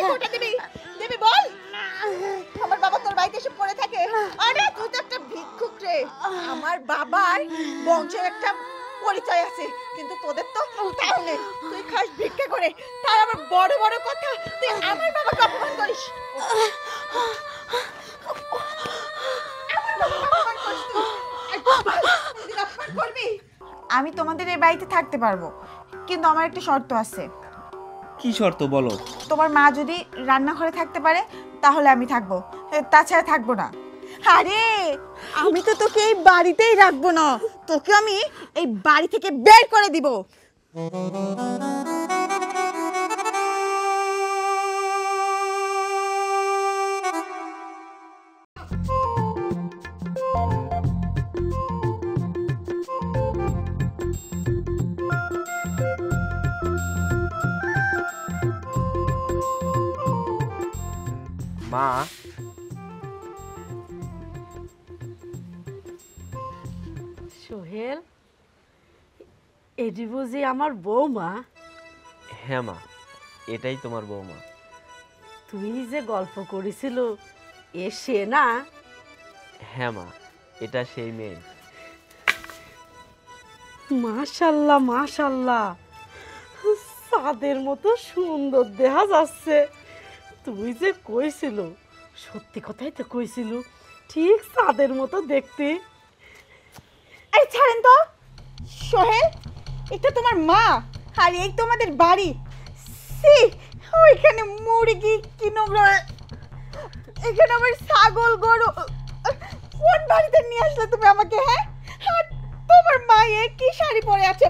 কোটা দিবি দিবি বল আমার বাবা তোর বাড়িতে এসে পড়ে থাকে আরে তুই তো একটা ভিক্ষুক রে আমার বাবার বংশের একটা পরিচয় আছে কিন্তু তোদের তো তাও নেই তুই খাস ভিক্ষা করে তার আবার বড় বড় কথা তুই আমার বাবাকে অপমান করিস আমি তোমাদের এই বাড়িতে থাকতে পারবো কিন্তু আমার একটা শর্ত আছে কি শর্ত বলো তোমার মা যদি রান্নাঘরে থাকতে পারে তাহলে আমি থাকবো তাছাড়া থাকবো না আরে আমি তো তোকে এই বাড়িতেই রাখবো না তোকে আমি এই বাড়ি থেকে বের করে দিব মা সোহেল এটি বুঝি আমার বৌমা হ্যাঁ মা এটাই তোমার বৌমা তুই যে গল্প করেছিল এ সে না হ্যাঁ মা এটা সেই মেয়ে মাশাল্লাহ মাশাল্লাহ চাঁদের মতো সুন্দর দেখা যাচ্ছে তুই যে কইছিল সত্যি কথাই তো কইছিল ঠিক চাঁদের মতো দেখতে এই ছাড়েন তো সোহেল এটা তোমার মা আর এই তোমাদের বাড়ি সি ওইখানে মুরগি কি নোংরা এখানে আমার ছাগল গরু কোন বাড়িতে নিয়ে আসলে তুমি আমাকে হ্যাঁ আর তোমার মা কি শাড়ি পরে আছে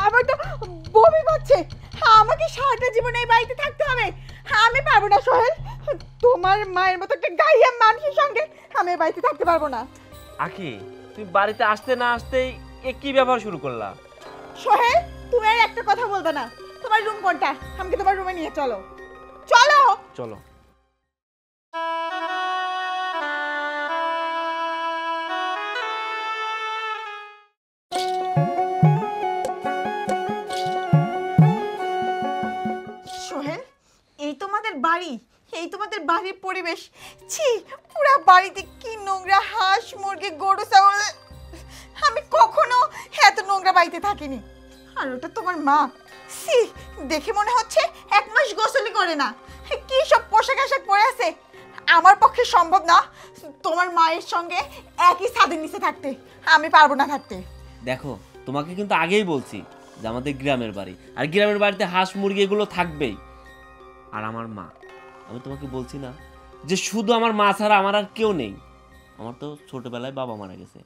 আবার তো বমি পাচ্ছে আমাকে সারাটা জীবন এই বাড়িতে থাকতে হবে আমি পারবো না সোহেল তোমার মায়ের মতো একটা গাইয়া মানুষের সঙ্গে আমি এই বাড়িতে থাকতে পারবো না আকি তুমি বাড়িতে আসতে না আসতেই এ কি ব্যবহার শুরু করলা সোহেল তুমি আর একটা কথা বলবে না তোমার রুম কোনটা আমাকে তোমার রুমে নিয়ে চলো চলো চলো সোহেল এই তোমাদের বাড়ি এই তোমাদের বাড়ির পরিবেশ ছি পুরো বাড়িতে কি নোংরা হাঁস মুরগি গরু ছাগল আমি কখনো এত নোংরা বাড়িতে থাকিনি আর ওটা তোমার মা সি দেখে মনে হচ্ছে এক মাস গোসলই করে না কি সব পোশাক আশাক পরে আছে আমার পক্ষে সম্ভব না তোমার মায়ের সঙ্গে একই ছাদের নিচে থাকতে আমি পারবো না থাকতে দেখো তোমাকে কিন্তু আগেই বলছি যে আমাদের গ্রামের বাড়ি আর গ্রামের বাড়িতে হাঁস মুরগি এগুলো থাকবেই আর আমার মা আমি তোমাকে বলছি না যে শুধু আমার মা ছাড়া আমার আর কেউ নেই আমার তো ছোটবেলায় বাবা মারা গেছে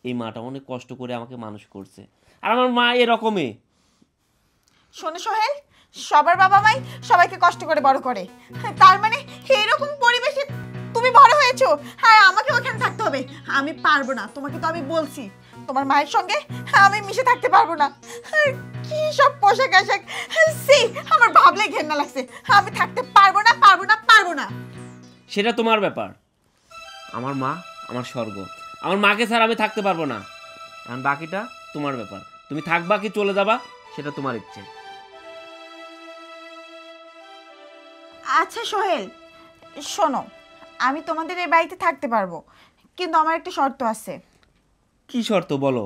এই মাটা অনেক কষ্ট করে আমাকে মানুষ করছে আর আমার মা এরকমই শোনো সোহেল সবার বাবা মাই সবাইকে কষ্ট করে বড় করে তার মানে এইরকম পরিবেশে তুমি বড় হয়েছো হ্যাঁ আমাকে ওখানে থাকতে হবে আমি পারবো না তোমাকে তো আমি বলছি তোমার মায়ের সঙ্গে আমি মিশে থাকতে পারবো না কি সব পোশাক আশাক সি আমার ভাবলে ঘেন্না লাগছে আমি থাকতে পারবো না পারবো না পারবো না সেটা তোমার ব্যাপার আমার মা আমার স্বর্গ আমার মাকে ছাড়া আমি থাকতে পারবো না আর বাকিটা তোমার ব্যাপার তুমি থাকবা কি চলে যাবা সেটা তোমার ইচ্ছে আচ্ছা সোহেল শোনো আমি তোমাদের এই বাড়িতে থাকতে পারবো কিন্তু আমার একটা শর্ত আছে কি শর্ত বলো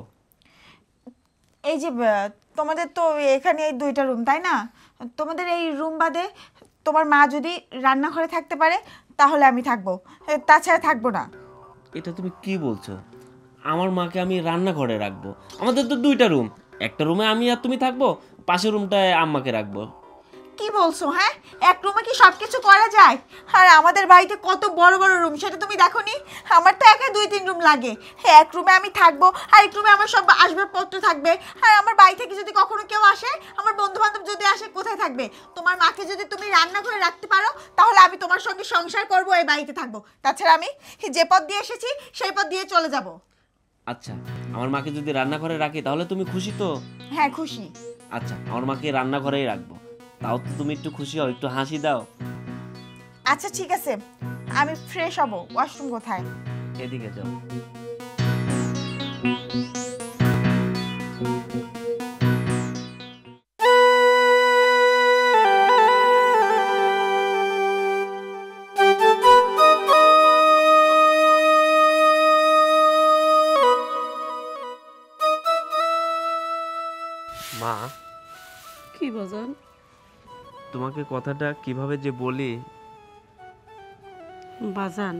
এই যে তোমাদের তো এখানে এই দুইটা রুম তাই না তোমাদের এই রুম বাদে তোমার মা যদি রান্নাঘরে থাকতে পারে তাহলে আমি থাকবো তাছাড়া থাকবো না এটা তুমি কি বলছো আমার মাকে আমি রান্নাঘরে রাখবো আমাদের তো দুইটা রুম একটা রুমে আমি আর তুমি থাকবো পাশের রুমটায় আম্মাকে রাখবো কি বলছো হ্যাঁ এক রুমে কি সবকিছু করা যায় আর আমাদের বাড়িতে কত বড় বড় রুম সেটা তুমি দেখোনি আমার তো একা 2-3 রুম লাগে এক রুমে আমি থাকবো আর এক রুমে আমার সব আসবাবপত্র থাকবে আর আমার বাড়ি থেকে যদি কখনো কেউ আসে আমার বন্ধু বান্ধব যদি আসে কোথায় থাকবে তোমার মাকে যদি তুমি রান্না করে রাখতে পারো তাহলে আমি তোমার সঙ্গে সংসার করবো এই বাড়িতে থাকবো তাছাড়া আমি যে পথ দিয়ে এসেছি সেই পথ দিয়ে চলে যাব আচ্ছা আমার মাকে যদি রান্নাঘরে রাখি তাহলে তুমি খুশি তো হ্যাঁ খুশি আচ্ছা আমার মাকে রান্নাঘরেই রাখবো তাও তো তুমি একটু খুশি হও একটু হাসি দাও আচ্ছা ঠিক আছে আমি ফ্রেশ হব ওয়াশরুম কোথায় এদিকে যাও মা, কি বাজান? তোমাকে কথাটা কিভাবে যে বলি। বাজান,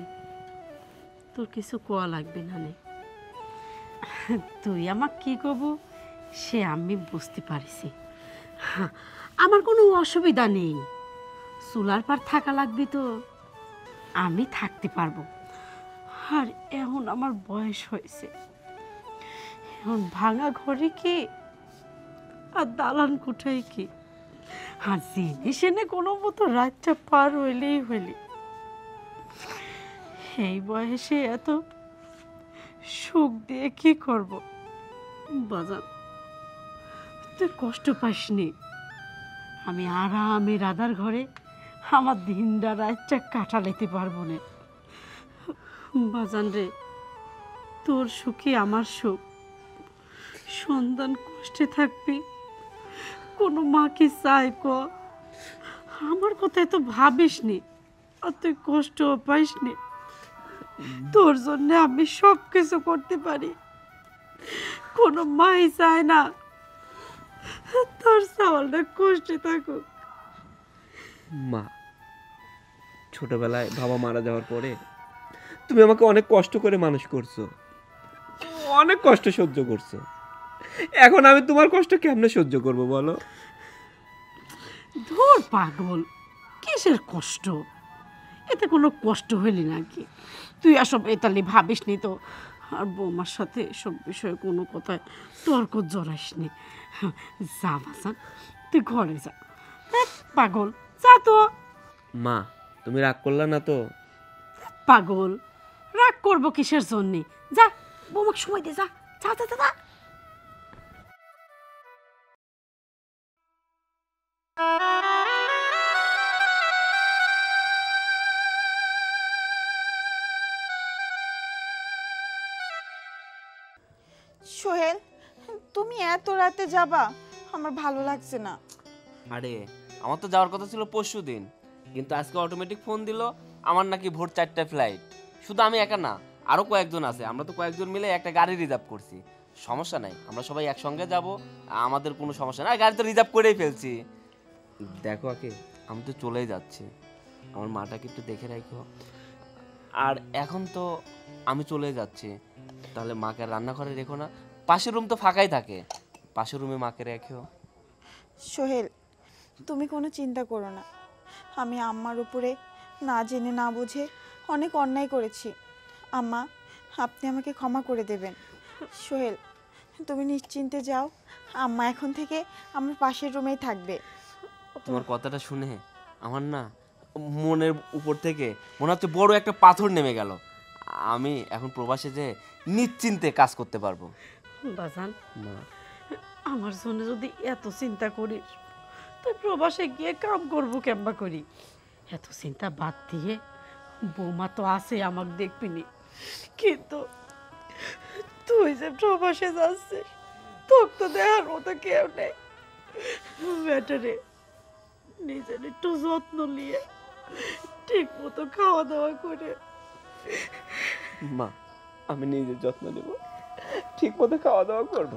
তোর কিছু কোয়া লাগবে না নে। তুই আমাকে কি কব সে আমি বুঝতে পারিছি। আমার কোনো অসুবিধা নেই, চুলার পার থাকা লাগবে তো আমি থাকতে পারবো। আর এখন আমার বয়স হয়েছে, এখন ভাঙা ঘরে কি আর দালান কোঠায় কি, আর জিনিস এনে কোনো মতো রাতটা পার হইলেই হইলি। এই বয়সে এত সুখ দিয়ে কি করব বাজান? তুই কষ্ট পাসনি, আমি আরামে রাধার ঘরে আমার দিনটা রাতটা কাটালেতে পারবো না বাজান রে। তোর সুখে আমার সুখ, সন্তান কষ্টে থাকবি, কোনো মা কি চাই ক? আমার কথা এত ভাবিস নি, আর তুই কষ্ট পাইস নি। তোর জন্য আমি সব কিছু করতে পারি, কোনো মাই চায় না তোর চাওয়ালটা কষ্টে থাকুক। মা, ছোটবেলায় বাবা মারা যাওয়ার পরে তুমি আমাকে অনেক কষ্ট করে মানুষ করছো, অনেক কষ্ট সহ্য করছো। এখন আমি তোমার কষ্ট কেমনে সহ্য করব বলো? ধুর পাগল, কিসের কষ্ট? এতে কোনো কষ্ট হইলি নাকি? তুই আসব এতালি ভাবিস নি তো। আর বৌমার সাথে এসব বিষয়ে কোনো কথায় তর্ক জড়াইস নি। যা বাসান, তুই ঘরে যা। পাগল, যা তো। মা, তুমি রাগ করলা না তো? পাগল, রাগ করবো কিসের জন্যে? যা, বৌমাকে সময় দে, যা যা যা যা। সোহেল, তুমি এত রাতে যাবা? আমার ভালো লাগছে না। আরে, আমার তো যাওয়ার কথা ছিল পরশু দিন, কিন্তু আজকে অটোমেটিক ফোন দিল আমার নাকি ভোর 4টায় ফ্লাইট। শুধু আমি একা না, আরো কয়েকজন আছে। আমরা তো কয়েকজন মিলে একটা গাড়ি রিজার্ভ করছি। সমস্যা নাই, আমরা সবাই একসঙ্গে যাব, আমাদের কোনো সমস্যা নাই। গাড়ি তো রিজার্ভ করেই ফেলছি। দেখো আকে, আমি তো চলেই যাচ্ছি, আমার মাটাকে একটু দেখে রাখো। আর এখন তো আমি চলে যাচ্ছি, তাহলে মাকে আর রান্নাঘরে রেখো না। পাশের রুম তো ফাঁকাই থাকে, পাশের রুমে মাকে রেখো। সোহেল, তুমি কোনো চিন্তা করো না। আমি আম্মার উপরে না জেনে না বুঝে অনেক অন্যায় করেছি। আম্মা, আপনি আমাকে ক্ষমা করে দেবেন। সোহেল, তুমি নিশ্চিন্তে যাও। আম্মা এখন থেকে আমার পাশের রুমেই থাকবে। তোমার কথাটা শুনে আমার না মনের উপর থেকে মনে হচ্ছে বড় একটা পাথর নেমে গেল। আমি এখন প্রবাসে যে নিশ্চিন্তে কাজ করতে পারবো। বাজান, আমার জন্য যদি এত চিন্তা করিস, তুই প্রবাসে গিয়ে কাম করবো কেমবা করি? এত চিন্তা বাদ দিয়ে, বৌমা তো আছে আমাকে দেখবিনি, কিন্তু তুই যে প্রবাসে যাচ্ছিস তোর তো দেখার মতো কেউ নেই। ব্যাটারে নিজের একটু যত্ন নিয়ে ঠিক মতো খাওয়া দাওয়া করে। মা, আমি নিজের যত্ন নেব, ঠিক মতো খাওয়া দাওয়া করবো।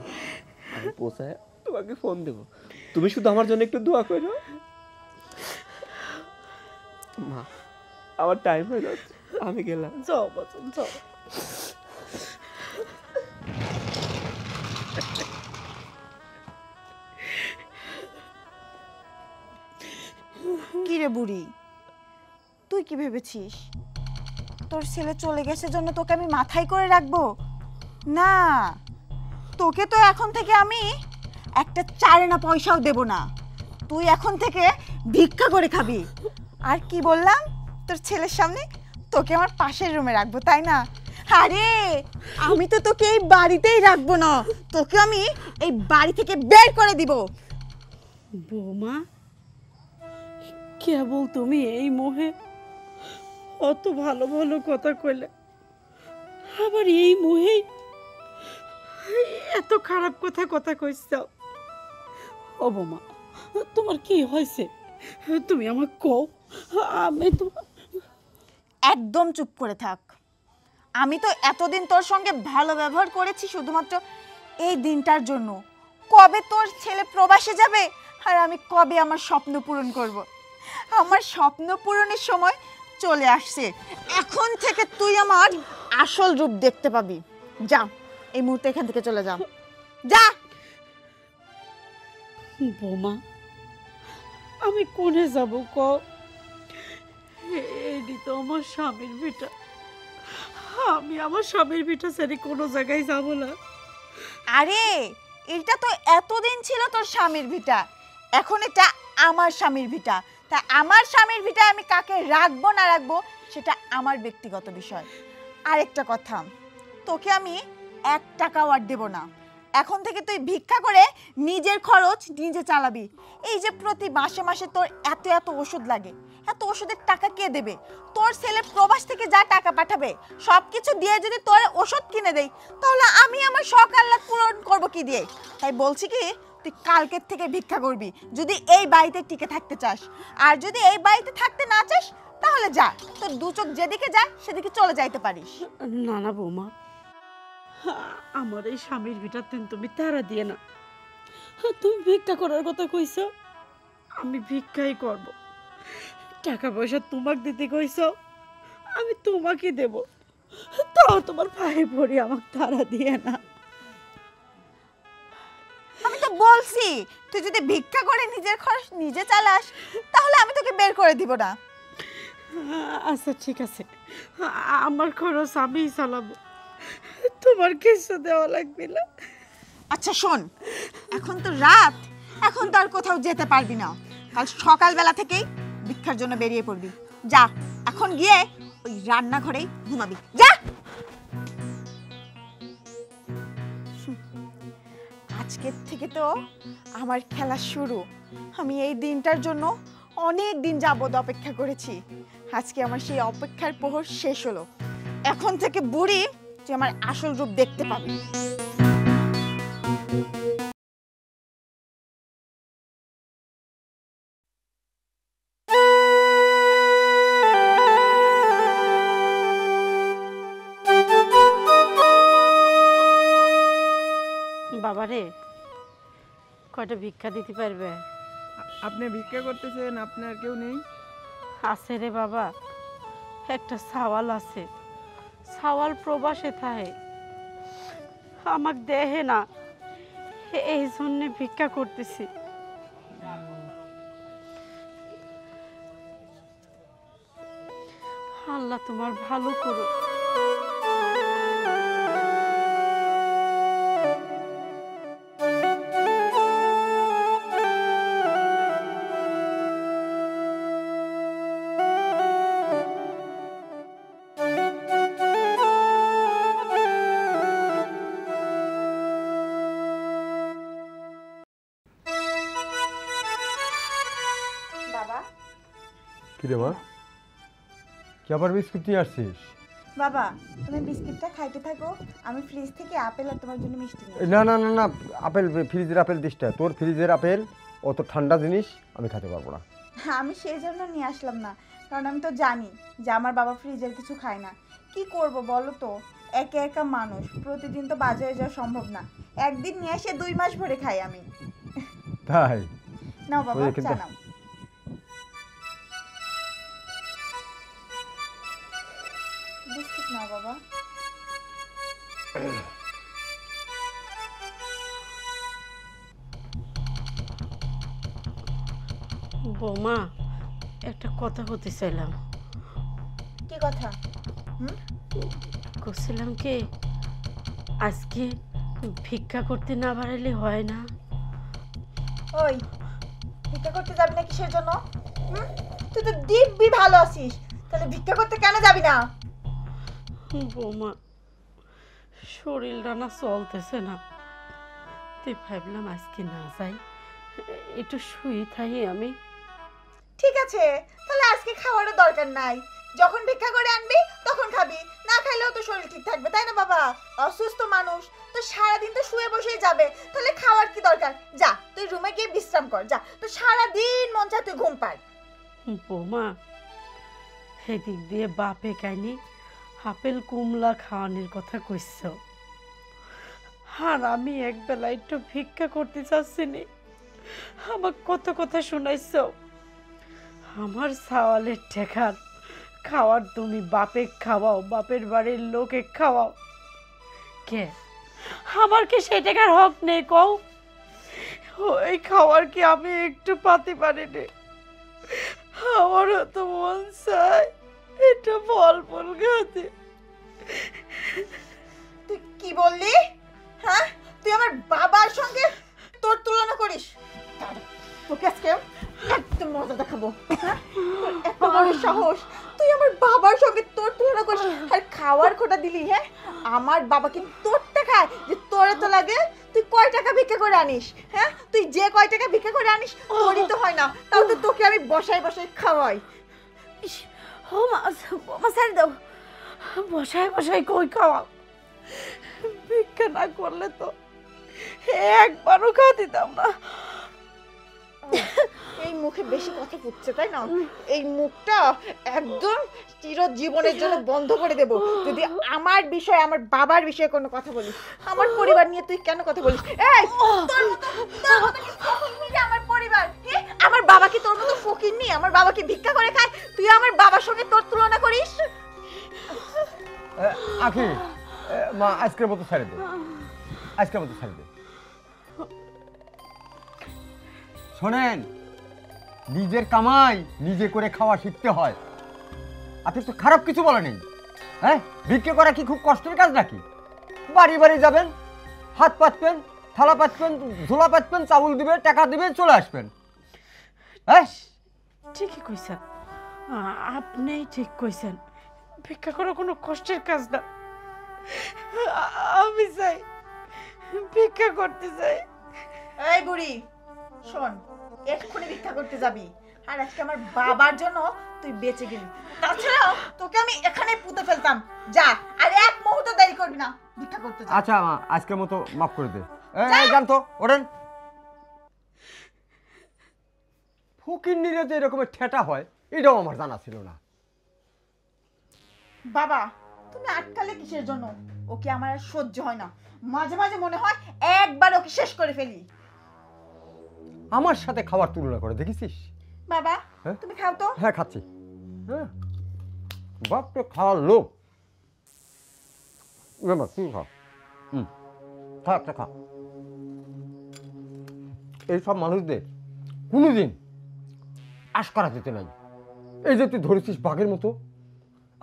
আমি পৌঁছায় তোমাকে ফোন দেবো, তুমি শুধু আমার জন্য একটু দোয়া করো। মা, আমার টাইম হয়ে যাচ্ছে, আমি গেলাম। যাও বাচ্চা, যাও। কি রে বুড়ি, তুই কি ভেবেছিস তোর ছেলে চলে গেছে জন্য তোকে আমি মাথায় করে রাখবো? না, তোকে তো এখন থেকে আমি একটা চারেনা পয়সাও দেব না। তুই এখন থেকে ভিক্ষা করে খাবি। আর কি বললাম, তোর ছেলের সামনে তোকে আমার পাশের রুমে রাখবো, তাই না? আরে, আমি তো তোকে এই বাড়িতেই রাখবো না, তোকে আমি এই বাড়ি থেকে বের করে দিব। বৌমা, কেবল তুমি এই মোহে অত ভালো ভালো কথা কইলে, আবার এই মোহে এত খারাপ কথা কইছাও। ও বৌমা, তোমার কি হয়েছে? তুমি আমার কও, আমি তো। একদম চুপ করে থাক। আমি তো এতদিন তোর সঙ্গে ভালো ব্যবহার করেছি শুধুমাত্র এই দিনটার জন্য। কবে তোর ছেলে প্রবাসে যাবে আর আমি কবে আমার স্বপ্ন পূরণ করব। আমার স্বপ্ন পূরণের সময় চলে আসছে। এখন থেকে তুই আমার আসল রূপ দেখতে পাবি। যা, এই মুহূর্তে এখান থেকে চলে যা, যা। বৌমা, আমি কোনে যাব ক? এটি তো আমার স্বামীর ভিটা। আমি আমার স্বামীর ভিটা ছেড়ে কোনো জায়গায় যাব না। আরে এটা তো এতদিন ছিল তোর স্বামীর ভিটা, এখন এটা আমার স্বামীর ভিটা। তা আমার স্বামীর ভিটা আমি কাকে রাখবো না রাখবো সেটা আমার ব্যক্তিগত বিষয়। আরেকটা কথা, তোকে আমি 1 টাকাও আর দেব না। এখন থেকে তুই ভিক্ষা করে নিজের খরচ নিজে চালাবি। এই যে প্রতি মাসে মাসে তোর এত এত ওষুধ লাগে, এত ওষুধের টাকা কে দেবে? তোর ছেলে প্রবাস থেকে যা টাকা পাঠাবে সব কিছু দিয়ে যদি তোর ওষুধ কিনে দেই, তাহলে আমি আমার শখ আহ্লাদ পূরণ করবো কি দিয়ে? তাই বলছি কি, তুই কালকের থেকে ভিক্ষা করবি যদি এই বাড়িতে টিকে থাকতে চাস। আর যদি এই বাড়িতে থাকতে না চাস তাহলে যা, তোর দু চোখ যেদিকে যায় সেদিকে চলে যাইতে পারিস। না না বৌমা, আমার এই স্বামীর ভিটা তুমি তারা দিয়ে না। তুমি ভিক্ষা করার কথা কইছ, আমি ভিক্ষাই করব। টাকা পয়সা তোমাকে দিতে কইছ, আমি তোমাকে দেব। তাও তোমার পায়ে পড়ি, আমাকে তারা দিয়ে না। আমি তো বলছি তুই যদি ভিক্ষা করে নিজের খরচ নিজে চালাস তাহলে আমি তোকে বের করে দিব না। আচ্ছা ঠিক আছে, আমার খরচ আমিই চালাবো, তোমার কিছু দেওয়া লাগবে না। আচ্ছা শোন, এখন তো রাত, এখন তো আর কোথাও যেতে পারবি না। কাল সকালবেলা থেকেই ভিক্ষার জন্য বেরিয়ে পড়বি। যা, এখন গিয়ে ওই রান্নাঘরেই ঘুমাবি, যা। আজকের থেকে তো আমার খেলা শুরু। আমি এই দিনটার জন্য অনেক দিন যাবত অপেক্ষা করেছি। আজকে আমার সেই অপেক্ষার প্রহর শেষ হলো। এখন থেকে বুড়ি তুই আমার আসল রূপ দেখতে পাবি। বাবারে, কয়টা ভিক্ষা দিতে পারবে? আপনি ভিক্ষা করতেছেন, আপনার কেউ নেই? আছে রে বাবা, একটা সাওয়াল আছে। সাওয়াল প্রবাসে থাকে, আমাকে দেহে না, এই জন্য ভিক্ষা করতেছি। আল্লাহ তোমার ভালো করো। বাবা, কিরে মা, কি আবার বিস্কুট নিয়ে আসছিস? বাবা তুমি বিস্কিটটা খাইতে থাকো, আমি ফ্রিজ থেকে আপেল আর তোমার জন্য মিষ্টি নিয়ে না না না না, আপেল ফ্রিজের আপেল দিস না। তোর ফ্রিজের আপেল অত ঠান্ডা জিনিস আমি খেতে পারবো না। আমি সেই জন্য নিয়ে আসলাম না, কারণ আমি তো জানি যে আমার বাবা ফ্রিজের কিছু খায় না। কি করব বলো তো, একা একা মানুষ, প্রতিদিন তো বাজারে যাওয়া সম্ভব না। একদিন নিয়ে এসে 2 মাস ভরে খাই আমি। তাই নাও বাবা, ওই কিন্তু- চা নাও। বিস্কিট নাও বাবা। বৌমা, একটা কথা বলতে চাইলাম। কি কথা? করছিলাম কি, আজকে ভিক্ষা করতে না পারলে হয় না? ওই ভিক্ষা করতে যাবি না কিসের জন্য? তুই তো দিব্যি ভালো আছিস, তাহলে ভিক্ষা করতে কেন যাবি না? বৌমা, শরীরটা না চলতেছে না, তুই ভাবলাম আজকে না যাই, একটু শুয়ে থাকি আমি। ঠিক আছে, তাহলে আজকে খাওয়ারও দরকার নাই। যখন ভিক্ষা করে আনবি তখন খাবি, না খাইলেও তো শরীর ঠিক থাকবে, তাই না বাবা? অসুস্থ মানুষ তো সারাদিন তো শুয়ে বসেই যাবে, তাহলে খাওয়ার কি দরকার? যা তুই রুমে গিয়ে বিশ্রাম কর, যা। তো সারাদিন মন চায় তুই ঘুম পায়। বৌমা, সেদিক দিয়ে বাপে কাইনি আপেল কুমলা খাওয়ানোর কথা কইছ, আর আমি একবেলা একটু ভিক্ষা করতে চাচ্ছি নি। আমার কত কথা শুনাইছো, আমার সাওয়ালের ঠেকার খাওয়ার তুমি বাপে খাওয়াও, বাপের বাড়ির লোকে খাওয়াও, কে আমার কি সেই টাকার হক নেই কও? ওই খাওয়ার কি আমি একটু পাতে পারিনি? আমারও তো মন চায় এটা ফল ফল খাতে। তুই কি বললি? হ্যাঁ, তুই আমার বাবার সঙ্গে তোর তুলনা করিস? দাঁড়া, তোকে আজকে একদম মজা দেখাবো। হ্যাঁ? তোর এত বড় সাহস, তুই আমার বাবার সঙ্গে তোর তুলনা করিস আর খাওয়ার খোটা দিলি? হ্যাঁ, আমার বাবা কি তোরটা খায় যে তোর এত লাগে? তুই কয় টাকা ভিক্ষা করে আনিস? হ্যাঁ, তুই যে কয় টাকা ভিক্ষা করে আনিস তোরই তো হয় না, তাও তো তোকে আমি বসাই বসাই খাওয়াই। ইস, ও মা, মা ছাড় দাও। বসায় বসায় কই খাওয়াও? ভিক্ষা না করলে তো একবারও খাওয়া দিতাম না। এই মুখে বেশি কথা ফুটছে তাই না? এই মুখটা একদম চিরজীবনের জন্য বন্ধ করে দেব যদি আমার বিষয়ে, আমার বাবার বিষয়ে কোনো কথা বলিস। আমার পরিবার নিয়ে তুই কেন কথা বলিস? এই তোর মতো কি ফকিন্নি যে আমার পরিবার? হ্যাঁ, আমার বাবা কি তোর মতো ফকিন্নি? আমার বাবা কি ভিক্ষা করে খায়? তুই আমার বাবার সঙ্গে তোর তুলনা করিস? আখি, মা আজকের মতো ছেড়ে দে, আজকের মতো ছেড়ে দে। শোনেন, নিজের কামাই নিজে করে খাওয়া শিখতে হয়। আপনি তো খারাপ কিছু বলেনি। হ্যাঁ, ভিক্ষে করা কি খুব কষ্টের কাজ নাকি? বাড়ি বাড়ি যাবেন, হাত পাতবেন, থালা পাতবেন, ঝোলা পাতবেন, চাউল দিবেন, টাকা দিবেন, চলে আসবেন। হ্যাঁ, ঠিকই কইছেন, আপনিই ঠিক কইছেন। ভিক্ষা করা কোনো কষ্টের কাজ না। আমি চাই, ভিক্ষা করতে চাই। এই বুড়ি শোন, এক্ষুনি ভিক্ষা করতে যাবি আর আজকে আমার বাবার জন্য তুই বেঁচে গেলি। তাছাড়াও তোকে আমি এখানে পুঁতে ফেলতাম। যা, আর এক মুহূর্ত দেরি করবি না, ভিক্ষা করতে যা। আচ্ছা মা, আজকের মতো মাফ করে দে। জানতো ওরেন ফকিন্নিরা যে এরকমের ঠেটা হয় এটাও আমার জানা ছিল না। বাবা, তুমি আটকালে কিসের জন্য? ওকে আমার আর সহ্য হয় না। মাঝে মাঝে মনে হয় একবার ওকে শেষ করে ফেলি। আমার সাথে খাবার তুলনা করে দেখেছিস? বাবা, হ্যাঁ? তুমি খাও তো। হ্যাঁ, খাচ্ছি। হ্যাঁ, বাপরে খাওয়ার লোক। বাবা তুই খা, খা একটা খা। এইসব মানুষদের কোনোদিন আশ করা যেতে নাই। এই যে তুই ধরেছিস বাঘের মতো,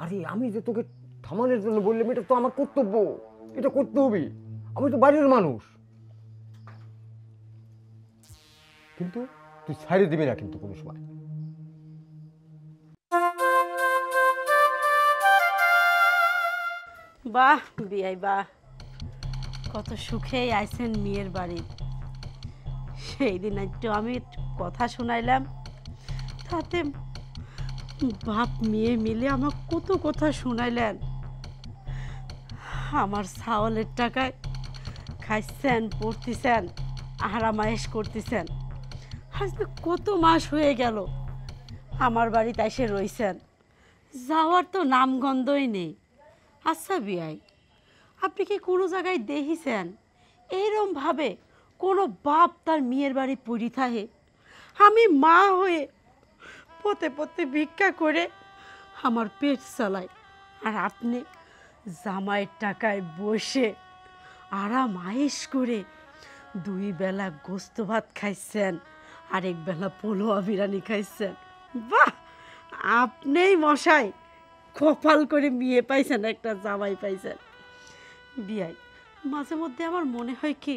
আরে আমি যে তোকে থামানোর জন্য বললাম, এটা তো আমার কর্তব্য, এটা করতে হবে। আমি তো বাড়ির মানুষ, কিন্তু তুই ছাড়িয়ে দিবি না কিন্তু কোনো সময়। বাহ বিয়াই বাহ, কত সুখেই আইছেন মেয়ের বাড়ি। সেই দিন একটু আমি কথা শুনাইলাম, তাতে বাপ মেয়ে মিলে আমার কত কথা শুনাইলেন। আমার ছাওয়ালের টাকায় খাইছেন, পড়তেছেন, আরামায়েশ করতেছেন। আজকে কত মাস হয়ে গেল আমার বাড়িতে এসে রইছেন, যাওয়ার তো নামগন্ধই নেই। আচ্ছা বিয়াই, আপনি কি কোনো জায়গায় দেখিছেন এইরমভাবে কোনো বাপ তার মেয়ের বাড়ি পড়ি থাকে? আমি মা হয়ে পথে পথে ভিক্ষা করে আমার পেট চালাই, আর আপনি জামাইয়ের টাকায় বসে আরাম আয়েশ করে 2 বেলা গোস্ত ভাত খাইছেন, আরেক বেলা পোলোয়া বিরিয়ানি খাইছেন। বাহ, আপনিই মশাই কপাল করে বিয়ে পাইছেন, একটা জামাই পাইছেন। বিয়াই, মাঝে মধ্যে আমার মনে হয় কি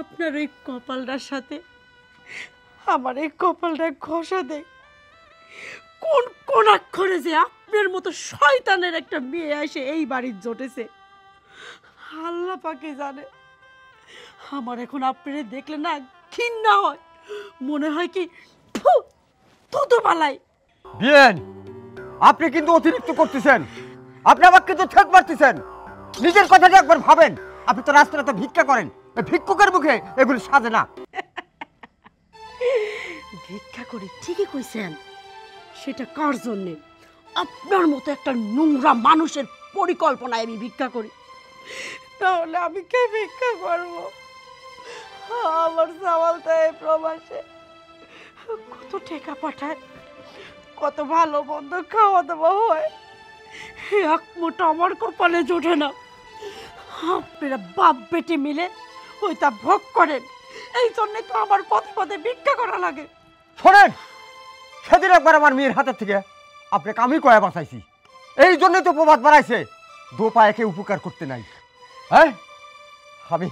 আপনার ওই কপালটার সাথে আমার এই কপালটা ঘষা দেয়। কোন কোন অক্ষরে যে আপনার মতো শয়তানের একটা মেয়ে এসে এই বাড়ির জটেছে আল্লাহ পাকে জানে। আমার এখন আপনারে দেখলে না ঘৃণা হয়, মনে হয় কি থুতু পালাই। বিয়েন, আপনি কিন্তু অতিরিক্ত করতেছেন। আপনি আমাকে কিন্তু ঠেক মারতেছেন। নিজের কথাটা একবার ভাবেন। আপনি তো রাস্তাতে ভিক্ষা করেন, ভিক্ষুকের মুখে এগুলি সাজে না। ভিক্ষা করে ঠিকই কইছেন, সেটা কার জন্যে? আপনার মতো একটা নোংরা মানুষের পরিকল্পনায় আমি ভিক্ষা করি, তাহলে আমি কে ভিক্ষা করবো? আমার সামালটা এই প্রবাসে কত টাকা পাঠায়, কত ভালো মন্দ খাওয়া দাওয়া হয়, এক মুঠো আমার কপালে জোটে না। আপনারা বাপ বেটি মিলে ওইটা ভোগ করেন, এই জন্যে তো আমার পথে পথে ভিক্ষা করা লাগে। শোনেন, সেদিন একবার আমার মেয়ের হাতের থেকে আপনাকে আমি কয়া বাঁচাইছি, এই জন্যই তো প্রবাদ বাড়াইছে, দো পায়েকে উপকার করতে নাই। হ্যাঁ, আমি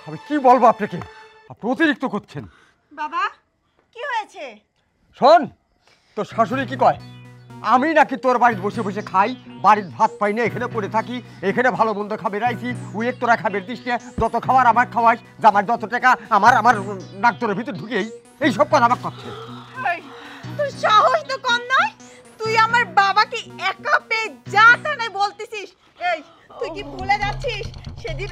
আমি কি বলবো আপনাকে, আপনি অতিরিক্ত করছেন। বাবা কি হয়েছে? শোন, তোর শাশুড়ি কি কয়, আমি নাকি তোর বাড়িতে বসে বসে খাই, বাড়ির ভাত পাই না, এখানে পড়ে থাকি, এখানে ভালো মন্দ খাবে রাইছি, ওই এক তোরা খাবে দিস না, যত খাবার আমার খাওয়াইস, আমার যত টাকা আমার আমার নাক তোর ভিতরে ঢুকেই এইসব কথা আমার করছে। এই, তোর সাহস তো কম নয়, তুই আমার বাবাকে একা পেয়ে যা তা নাই বলতেছিস। এই তুই কি ভুলে যাচ্ছিস সেদিন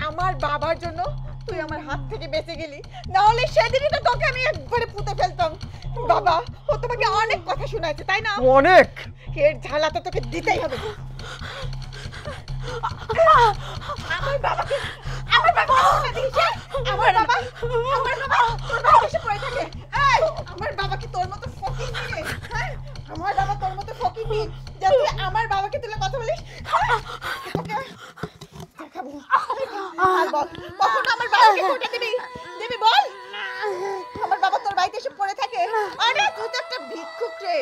আমার বাবার জন্য তুই আমার হাত থেকে বেঁচে গেলি? না হলে সেদিনই তো তোকে আমি একবারে পুঁতে ফেলতাম। বাবা ও তোমাকে অনেক কথা শোনাচ্ছে তাই না? অনেক। এর ঝালা তো তোকে দিতেই হবে। আমার বাবাকে আমার বাবা কথা দিয়েছে, আমার বাবা তোর বাবা এসে পড়ে থাকে। এই আমার বাবাকে তোর মতো ফকির নিয়ে, হ্যাঁ আমার বাবা তোর মতো ফকির নিয়ে যা তুই আমার বাবাকে তুলে কথা বলিস, তোকে দেখাবো। আর বল কখন আমার বাবাকে কোটা দিবি দিবি বল? আমার বাবা তোর বাড়িতে এসে পড়ে থাকে। আরে তুই তো একটা ভিক্ষুক রে,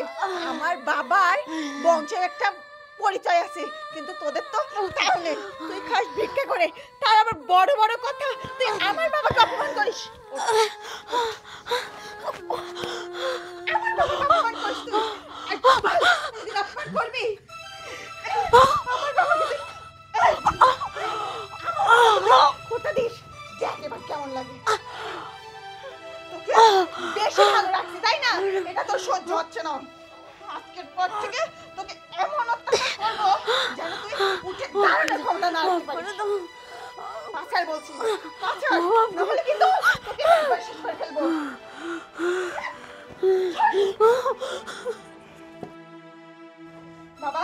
আমার বাবার বংশের একটা পরিচয় আছে, কিন্তু তোদের তো তাও নেই। তুই খাস ভিক্ষা করে, তার আবার বড় বড় কথা, তুই আমার বাবাকে অপমান করিস। আমার বাবাকে অপমান করিস তুই? একদম তুই অপমান করবি? আমার বাবাকে তুই কোথা দিস, দেখ এবার কেমন লাগে। তোকে বেশি ভালো লাগছে তাই না? এটা তোর সহ্য হচ্ছে না। আজকের পর থেকে তোকে এমন অত্যাচার করবো যেন তুই উঠে দাঁড়ানোর ক্ষমতা না রাখতে পারিস। পাছার বলছি, পাছার, নাহলে কিন্তু তোকে একবার শেষ করে ফেলবো। বাবা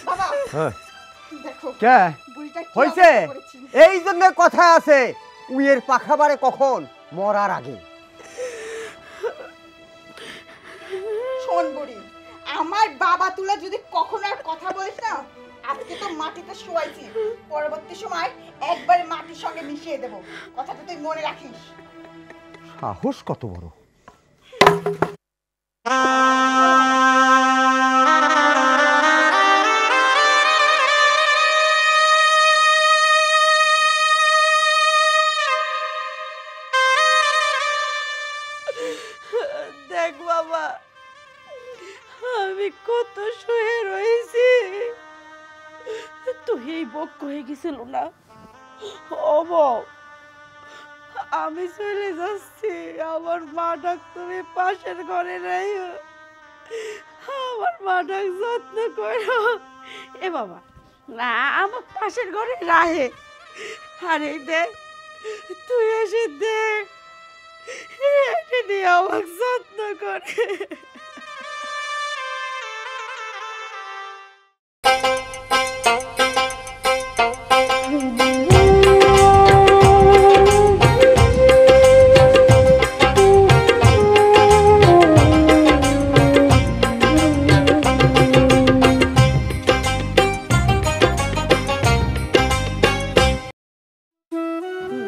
বাবা হ্যাঁ দেখো কে বুড়িটা কি হয়েছে? অবস্থা করেছে। এই জন্য কথা আছে, উইয়ের পাখা বাড়ে কখন, মরার আগে। শোন বুড়ি, আমার বাবা তুলে যদি কখনো আর কথা বলিস না, আজকে তো মাটিতে শোয়াইছি, পরবর্তী সময় একবারে মাটির সঙ্গে মিশিয়ে দেব, কথাটা তুই মনে রাখিস। সাহস কত বড়! দেখ বাবা, আমি কত শুয়ে রয়েছি, তুই এই বক্ষ হয়ে গেছিল না? ও বউ, আমি চলে যাচ্ছি, আমার মা ডাক তুমি পাশের ঘরে নাই, আমার মা ডাক যত্ন করো। এ বাবা না, আমার পাশের ঘরে রাহে, আরে দেখ তুই এসে দেখ, এটা নিয়ে আমাকে যত্ন করে।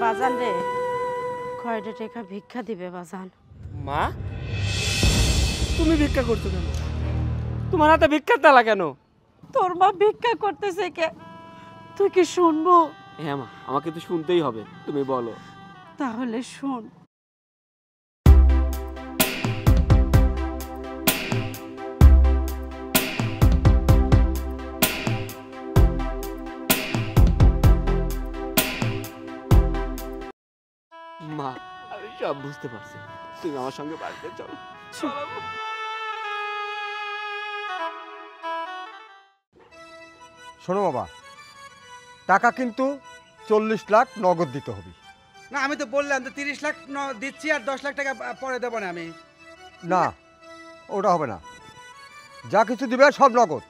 বাজান রে, কয়টা টাকা ভিক্ষা দিবে বাজান? মা, তুমি ভিক্ষা করছো কেন? তোমার হাতে ভিক্ষার তালা কেন? তোর মা ভিক্ষা করতেছে কে, তুই কি শুনবো? হ্যাঁ মা, আমাকে তো শুনতেই হবে, তুমি বলো। তাহলে শুন। মা, আমি সব বুঝতে পারছি, তুমি আমার সঙ্গে বাড়িতে চলো। শোনো বাবা, টাকা কিন্তু 40 লাখ নগদ দিতে হবে। না আমি তো বললাম তো 30 লাখ দিচ্ছি আর 10 লাখ টাকা পরে দেবো না আমি। না, ওটা হবে না, যা কিছু দিবে সব নগদ।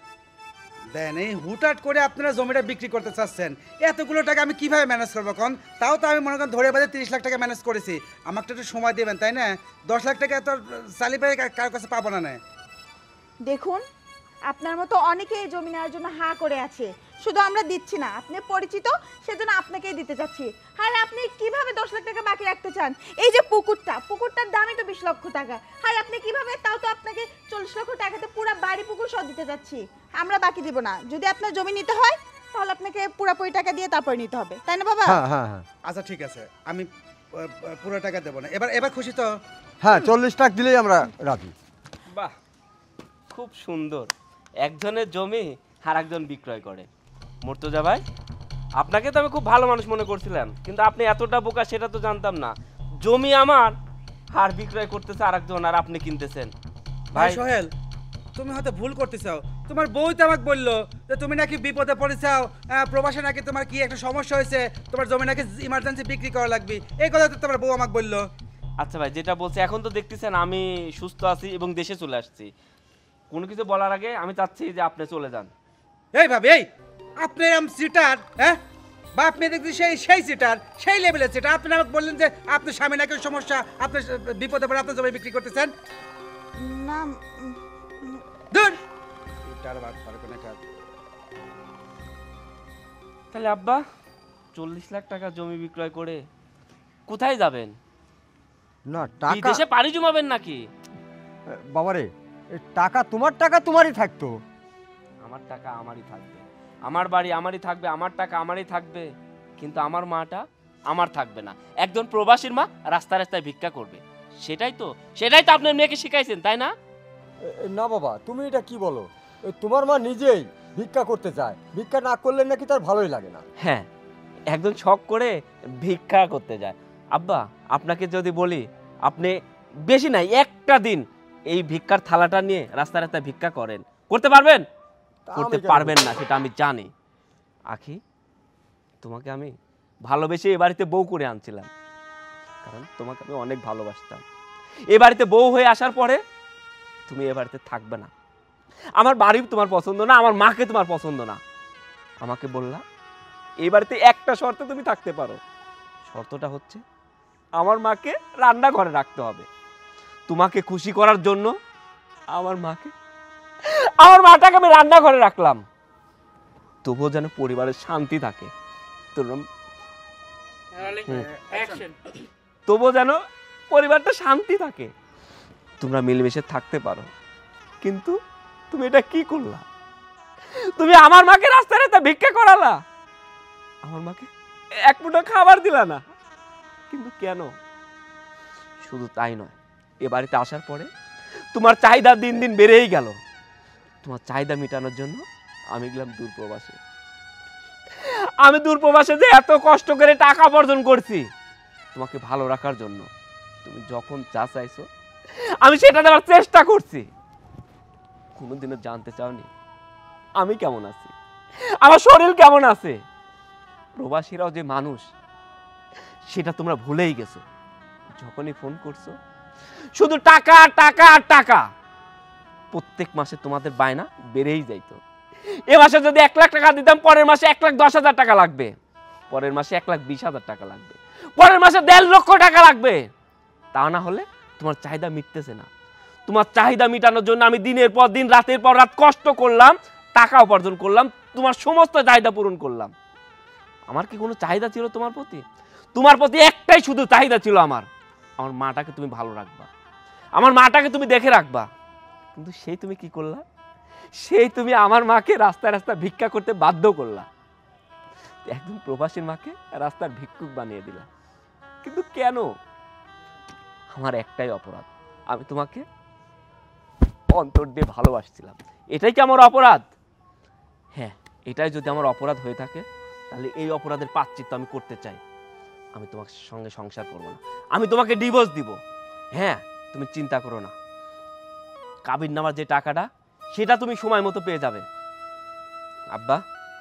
দেন এই হুটহাট করে আপনারা জমিটা বিক্রি করতে চাচ্ছেন, এতগুলো টাকা আমি কিভাবে ম্যানেজ করবো? কোন তাও তো আমি মনে করেন ধরে বাজে 30 লাখ টাকা ম্যানেজ করেছি, আমাকে একটু সময় দেবেন তাই না? 10 লাখ টাকা তো চালি পাই কার কাছে পাবো না। দেখুন, আপনার মতো অনেকেই এই জমি নেওয়ার জন্য হা করে আছে, শুধু আমরা দিচ্ছি না, আপনি পরিচিত সেজন্য আপনাকেই দিতে যাচ্ছি। আর আপনি কিভাবে 10 লাখ টাকা বাকি রাখতে চান? এই যে পুকুরটার দামই তো 20 লক্ষ টাকা, আর আপনি কিভাবে, তাও তো আপনাকে 40 লক্ষ টাকাতে পুরো বাড়ি পুকুর সব দিতে যাচ্ছি, আমরা বাকি দিব না। যদি আপনার জমি নিতে হয় তাহলে আপনাকে পুরোপুরি টাকা দিয়ে তারপরে নিতে হবে, তাই না বাবা? হ্যাঁ হ্যাঁ হ্যাঁ আচ্ছা ঠিক আছে, আমি পুরো টাকা দেবো না। এবার খুশি তো? হ্যাঁ 40 লাখ দিলেই আমরা রাজি। বাহ, খুব সুন্দর। একজনের জমি আর একজন বিক্রয় করে। মুর্তজা ভাই, আপনাকে তো আমি খুব ভালো মানুষ মনে করছিলাম, কিন্তু আপনি এতটা বোকা সেটা তো জানতাম না। জমি আমার আর বিক্রয় করতেছে আরেকজন, আর আপনি কিনতেছেন। ভাই ভাই সোহেল, তুমি হয়তো ভুল করতেছাও। তোমার বই তো আমাকে বললো যে তুমি নাকি বিপদে পড়েছাও, প্রবাসে নাকি তোমার কি একটা সমস্যা হয়েছে, তোমার জমি নাকি ইমার্জেন্সি বিক্রি করা লাগবে, এই কথা তো তোমার বউ আমাকে বললো। আচ্ছা ভাই, যেটা বলছে, এখন তো দেখতেছেন আমি সুস্থ আছি এবং দেশে চলে আসছি। কোনো কিছু বলার আগে আমি চাচ্ছি যে আপনি চলে যান। এই ভাবে এই আপনি এরকম সিটার, হ্যাঁ? বা আপনি দেখছি সেই সিটার, সেই লেভেলের সিটার। আপনি আমাকে বললেন যে আপনার স্বামী নাকি সমস্যা, আপনি বিপদে পড়ে আপনার জমি বিক্রি করতেছেন। না, দূর সিটার বাদ পারবে না কাজ। তাহলে আব্বা 40 লাখ টাকা জমি বিক্রয় করে কোথায় যাবেন? না টাকা বিদেশে পাড়ি জমাবেন নাকি? বাবারে, এই টাকা তোমার টাকা তোমারই থাকতো। আমার টাকা আমারই থাকবে, আমার বাড়ি আমারই থাকবে, আমার টাকা আমারই থাকবে, কিন্তু আমার মাটা আমার থাকবে না। একজন প্রবাসীর মা রাস্তায় রাস্তায় ভিক্ষা করবে, সেটাই তো আপনার মেয়েকে শিখাইছেন, তাই না? না বাবা, তুমি এটা কি বলো? তোমার মা নিজেই ভিক্ষা করতে চায়, ভিক্ষা না করলে নাকি তার ভালোই লাগে না। হ্যাঁ, একজন শখ করে ভিক্ষা করতে যায়। আব্বা, আপনাকে যদি বলি, আপনি বেশি নাই একটা দিন এই ভিক্ষার থালাটা নিয়ে রাস্তায় রাস্তায় ভিক্ষা করতে পারবেন? করতে পারবেন না, সেটা আমি জানি। আখি, তোমাকে আমি ভালোবেসে এ বাড়িতে বউ করে আনছিলাম, কারণ তোমাকে আমি অনেক ভালোবাসতাম। এ বাড়িতে বউ হয়ে আসার পরে তুমি এ বাড়িতে থাকবে না। আমার বাড়ি তোমার পছন্দ না, আমার মাকে তোমার পছন্দ না। আমাকে বললা এই বাড়িতে একটা শর্তে তুমি থাকতে পারো, শর্তটা হচ্ছে আমার মাকে রান্নাঘরে রাখতে হবে। তোমাকে খুশি করার জন্য আমার মাটাকে আমি রান্নাঘরে রাখলাম, তবুও যেন পরিবারের শান্তি থাকে, তবুও যেন পরিবারটা শান্তি থাকে, তোমরা মিলেমিশে থাকতে পারো। কিন্তু তুমি এটা কি করলা? তুমি আমার মাকে রাস্তায় রাস্তায় ভিক্ষা করালা, আমার মাকে এক মুঠো খাবার দিলা না। কিন্তু কেন? শুধু তাই নয়, এ বাড়িতে আসার পরে তোমার চাহিদা দিন দিন বেড়েই গেল। তোমার চাহিদা মেটানোর জন্য আমি গেলাম দূরপ্রবাসে। আমি দূরপ্রবাসে যে এত কষ্ট করে টাকা উপার্জন করছি তোমাকে ভালো রাখার জন্য, তুমি যখন যা চাইছো আমি সেটা দেওয়ার চেষ্টা করছি। কোনোদিনও জানতে চাওনি আমি কেমন আছি, আমার শরীর কেমন আছে। প্রবাসীরাও যে মানুষ সেটা তোমরা ভুলেই গেছো। যখনই ফোন করছো শুধু টাকা টাকা আর টাকা। প্রত্যেক মাসে তোমাদের বায়না বেড়েই যাইতো। এ মাসে যদি 1 লাখ টাকা দিতাম, পরের মাসে 1,10,000 টাকা লাগবে, পরের মাসে 1,20,000 টাকা লাগবে, পরের মাসে 1.5 লক্ষ টাকা লাগবে। তা না হলে তোমার চাহিদা মিটতেছে না। তোমার চাহিদা মেটানোর জন্য আমি দিনের পর দিন, রাতের পর রাত কষ্ট করলাম, টাকা উপার্জন করলাম, তোমার সমস্ত চাহিদা পূরণ করলাম। আমার কি কোনো চাহিদা ছিল তোমার প্রতি? তোমার প্রতি একটাই শুধু চাহিদা ছিল আমার মাটাকে তুমি ভালো রাখবা, আমার মাটাকে তুমি দেখে রাখবা। কিন্তু সেই তুমি কি করলা? সেই তুমি আমার মাকে রাস্তায় রাস্তায় ভিক্ষা করতে বাধ্য করলা, একদম প্রবাসীর মাকে রাস্তার ভিক্ষুক বানিয়ে দিলা। কিন্তু কেন? আমার একটাই অপরাধ, আমি তোমাকে অন্তর দিয়ে ভালোবাসছিলাম। এটাই কি আমার অপরাধ? হ্যাঁ, এটাই যদি আমার অপরাধ হয়ে থাকে তাহলে এই অপরাধের প্রায়শ্চিত্ত আমি করতে চাই। আমি তোমার সঙ্গে সংসার করব না, আমি তোমাকে ডিভোর্স দিব। হ্যাঁ, তুমি চিন্তা করো না, কাবিননামার যে টাকাটা সেটা তুমি সময় মতো পেয়ে যাবে। আব্বা,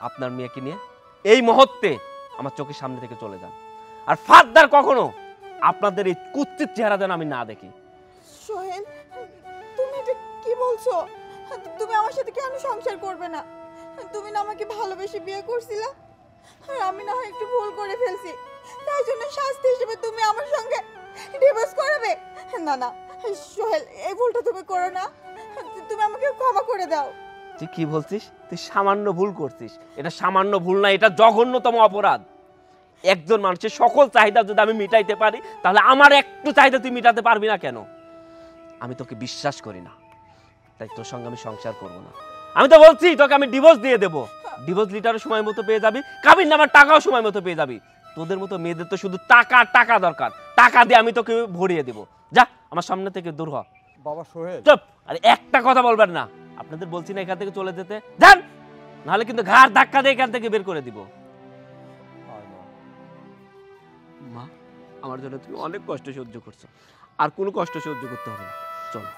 আপনার মেয়েকে নিয়ে এই মুহূর্তে আমার চোখের সামনে থেকে চলে যান, আর ফারদার কখনো আপনাদের এই কুৎসিত চেহারা যেন আমি না দেখি। সোহেল, তুমি এটা কি বলছো? তুমি আমার সাথে কেন সংসার করবে না? তুমি না আমাকে ভালোবেসে বিয়ে করছিলা, আর আমি না হয় একটু ভুল করে ফেলছি, তাই জন্য শাস্তি হিসেবে তুমি আমার সঙ্গে ডিভোর্স করবে? না না সোহেল, এই ভুলটা তুমি করো না, তুমি আমাকে ক্ষমা করে দাও। তুই কি বলছিস? তুই সামান্য ভুল করছিস। এটা সামান্য ভুল না, এটা জঘন্যতম অপরাধ। একজন মানুষের সকল চাহিদা যদি আমি মিটাইতে পারি, তাহলে আমার একটু চাহিদা তুই মিটাতে পারবি না কেন? আমি তোকে বিশ্বাস করি না, তাই তোর সঙ্গে আমি সংসার করব না। আমি তো বলছি তোকে আমি ডিভোর্স দিয়ে দেবো। ডিভোর্স লিটারও সময় মতো পেয়ে যাবি, কাবিন নামার টাকাও সময় মতো পেয়ে যাবি। তোদের মতো মেয়েদের তো শুধু টাকা টাকা দরকার, টাকা দিয়ে আমি তোকে ভরিয়ে দেবো। যা আমার সামনে থেকে দূর হ। বাবা সোহেল, চুপ! আরে একটা কথা বলবেন না। আপনাদের বলছি না এখান থেকে চলে যেতে, যান, নাহলে কিন্তু ঘাড় ধাক্কা দিয়ে এখান থেকে বের করে দিব। মা, আমার জন্য তুমি অনেক কষ্ট সহ্য করছো, আর কোনো কষ্ট সহ্য করতে হবে না। চলো।